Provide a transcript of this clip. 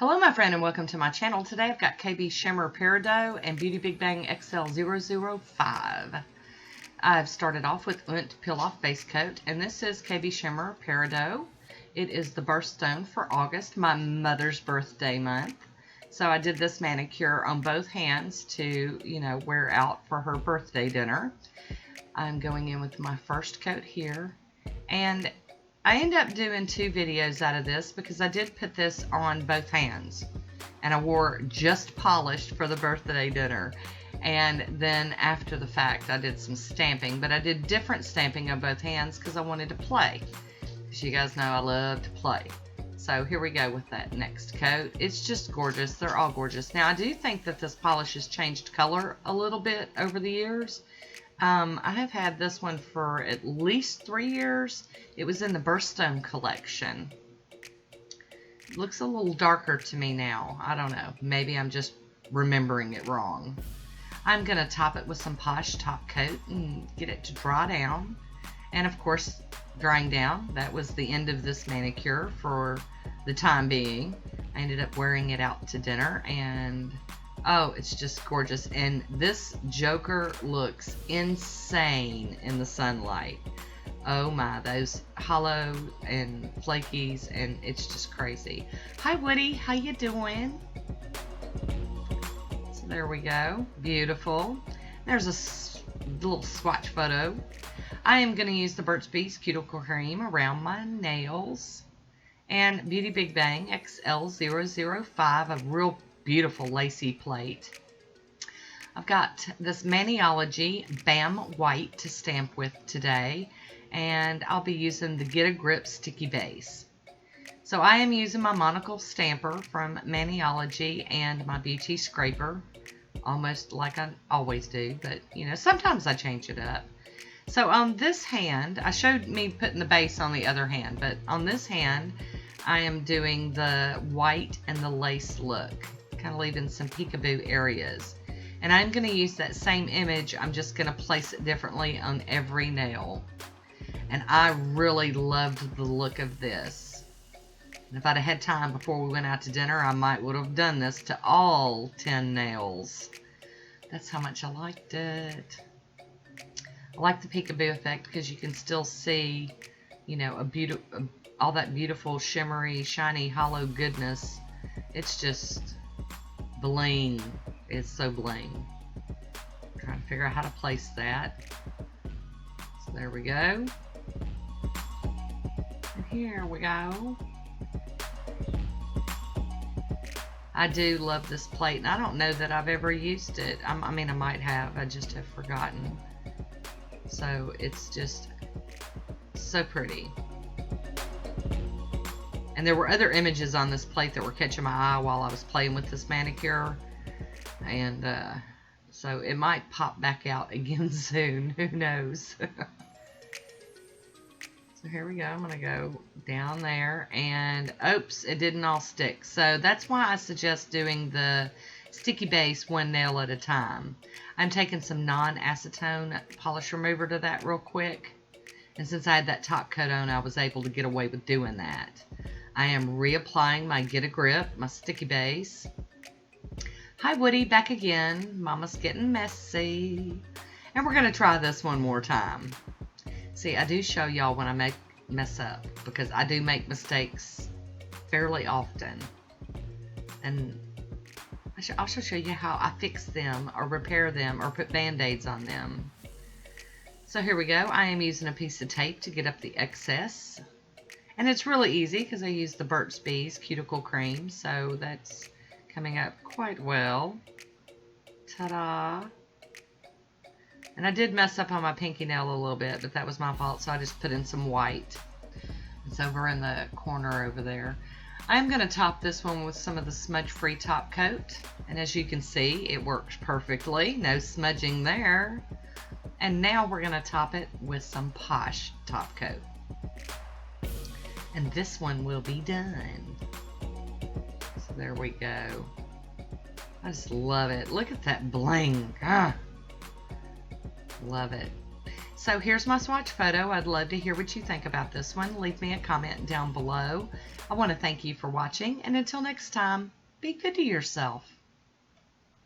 Hello my friend and welcome to my channel. Today I've got KB Shimmer Peridot and Beauty Big Bang XL005. I've started off with UNT Peel Off Base Coat, and this is KB Shimmer Peridot. It is the birthstone for August, my mother's birthday month. So I did this manicure on both hands to, wear out for her birthday dinner. I'm going in with my first coat here, and I ended up doing 2 videos out of this because I did put this on both hands, and I wore just polished for the birthday dinner. And then after the fact I did some stamping, but I did different stamping on both hands because I wanted to play, because you guys know I love to play. So here we go with that next coat. It's just gorgeous. They're all gorgeous. Now I do think that this polish has changed color a little bit over the years. I have had this one for at least 3 years. It was in the Birthstone collection. It looks a little darker to me now. I don't know. Maybe I'm just remembering it wrong. I'm going to top it with some Poshe top coat and get it to dry down. And of course, drying down, that was the end of this manicure for the time being. I ended up wearing it out to dinner, and oh, it's just gorgeous. And this Joker looks insane in the sunlight. Oh my, those hollow and flakies, and it's just crazy. Hi Woody, how you doing? So there we go. Beautiful. There's a little swatch photo. I am going to use the Burt's Bees Cuticle Cream around my nails. And Beauty Big Bang XL005, a real beautiful lacy plate. I've got this Nailtiques Bam White to stamp with today, and I'll be using the Get a Grip Sticky Base. So I am using my monocle stamper from Nailtiques and my beauty scraper, almost like I always do, but sometimes I change it up. So on this hand, I showed me putting the base on the other hand, but on this hand I am doing the white and the lace look, kind of leaving some peekaboo areas. And I'm going to use that same image, I'm just going to place it differently on every nail. And I really loved the look of this. And if I'd have had time before we went out to dinner, I would have done this to all 10 nails. That's how much I liked it. I like the peekaboo effect because you can still see, all that beautiful shimmery, shiny, hollow goodness. It's just bling. It's so bling. Trying to figure out how to place that. So there we go. And here we go. I do love this plate, and I don't know that I've ever used it. I might have. I just have forgotten. So it's just so pretty. And there were other images on this plate that were catching my eye while I was playing with this manicure. And so it might pop back out again soon. Who knows? So here we go. I'm going to go down there. And oops, it didn't all stick. So that's why I suggest doing the sticky base one nail at a time. I'm taking some non-acetone polish remover to that real quick. And since I had that top coat on, I was able to get away with doing that. I am reapplying my Get a Grip, my sticky base. Hi Woody, back again. Mama's getting messy. And we're going to try this one more time. See, I do show y'all when I mess up, because I do make mistakes fairly often. And I'll also show you how I fix them or repair them or put band-aids on them. So here we go. I am using a piece of tape to get up the excess. And it's really easy because I use the Burt's Bees Cuticle Cream, so that's coming up quite well. Ta-da! And I did mess up on my pinky nail a little bit, but that was my fault, so I just put in some white. It's over in the corner over there. I'm going to top this one with some of the smudge-free top coat. And as you can see, it works perfectly. No smudging there. And now we're going to top it with some Poshe top coat. And this one will be done. So there we go. I just love it. Look at that bling. Ah, love it. So here's my swatch photo. I'd love to hear what you think about this one. Leave me a comment down below. I want to thank you for watching, and until next time, be good to yourself.